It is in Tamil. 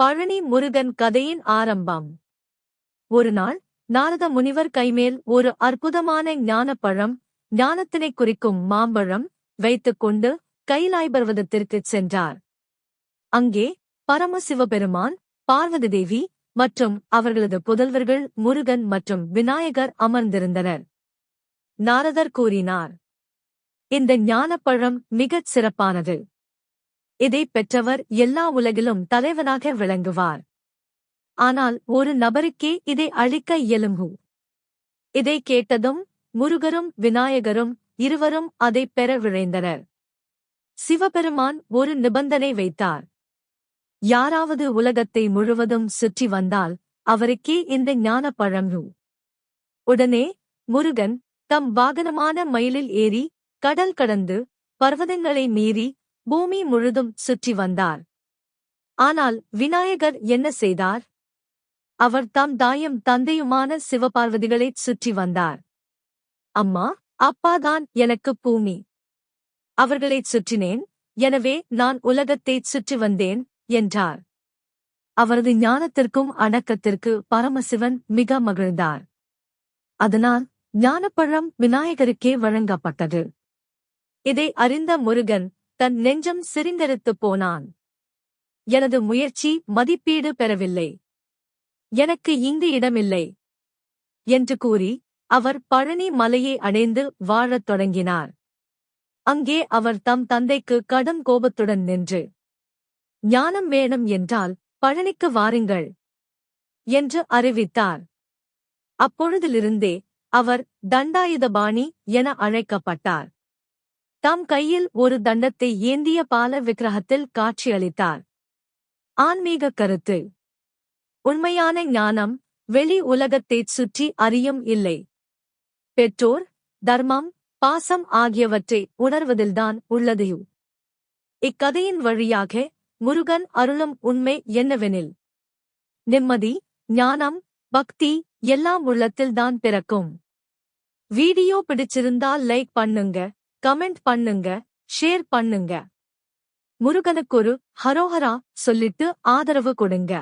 பழனி முருகன் கதையின் ஆரம்பம். ஒருநாள் நாரத முனிவர் கைமேல் ஒரு அற்புதமான ஞானப்பழம், ஞானத்தினைக் குறிக்கும் மாம்பழம் வைத்துக் கொண்டு கைலாய பர்வதத்திற்குச் சென்றார். அங்கே பரமசிவபெருமான், பார்வதி தேவி மற்றும் அவர்களது புதல்வர்கள் முருகன் மற்றும் விநாயகர் அமர்ந்திருந்தனர். நாரதர் கூறினார், இந்த ஞானப்பழம் மிகச் சிறப்பானது. இதைப் பெற்றவர் எல்லா உலகிலும் தலைவனாக விளங்குவார். ஆனால் ஒரு நபருக்கே இதை அழிக்க இயலும். இதைக் கேட்டதும் முருகரும் விநாயகரும் இருவரும் அதைப் பெற விழைந்தனர். சிவபெருமான் ஒரு நிபந்தனை வைத்தார். யாராவது உலகத்தை முழுவதும் சுற்றி வந்தால் அவருக்கே இந்த ஞானப்பழம். உடனே முருகன் தம் வாகனமான மயிலில் ஏறி கடல் கடந்து பர்வதங்களை மீறி பூமி முழுதும் சுற்றி வந்தார். ஆனால் விநாயகர் என்ன செய்தார்? அவர் தம் தாயும் தந்தையுமான சிவபார்வதிகளைச் சுற்றி வந்தார். அம்மா, அப்பாதான் எனக்கு பூமி. அவர்களைச் சுற்றினேன், எனவே நான் உலகத்தைச் சுற்றி வந்தேன் என்றார். அவரது ஞானத்திற்கும் அடக்கத்திற்கு பரமசிவன் மிக மகிழ்ந்தார். அதனால் ஞானப்பழம் விநாயகருக்கே வழங்கப்பட்டது. இதை அறிந்த முருகன் தன் நெஞ்சம் சிரிந்தெடுத்துப் போனான். எனது முயற்சி மதிப்பீடு பெறவில்லை, எனக்கு இங்கு இடமில்லை என்று கூறி அவர் பழனி மலையை அடைந்து வாழத் தொடங்கினார். அங்கே அவர் தம் தந்தைக்கு கடும் கோபத்துடன் நின்று, ஞானம் வேணும் என்றால் பழனிக்கு வாருங்கள் என்று அறிவித்தார். அப்பொழுதிலிருந்தே அவர் தண்டாயுதபாணி என அழைக்கப்பட்டார். தம் கையில் ஒரு தண்டத்தை ஏந்திய பால விக்கிரகத்தில் காட்சியளித்தார். ஆன்மீக கருத்து: உண்மையான ஞானம் வெளி உலகத்தைச் சுற்றி அறியும் இல்லை. பெற்றோர், தர்மம், பாசம் ஆகியவற்றை உணர்வதில்தான் உள்ளது. இக்கதையின் வழியாக முருகன் அருளும் உண்மை என்னவெனில், நிம்மதி, ஞானம், பக்தி எல்லாம் உள்ளத்தில்தான் பிறக்கும். வீடியோ பிடிச்சிருந்தால் லைக் பண்ணுங்க, கமெண்ட் பண்ணுங்க, ஷேர் பண்ணுங்க. முருகனுக்கொரு ஹரோஹரா சொல்லிட்டு ஆதரவு கொடுங்க.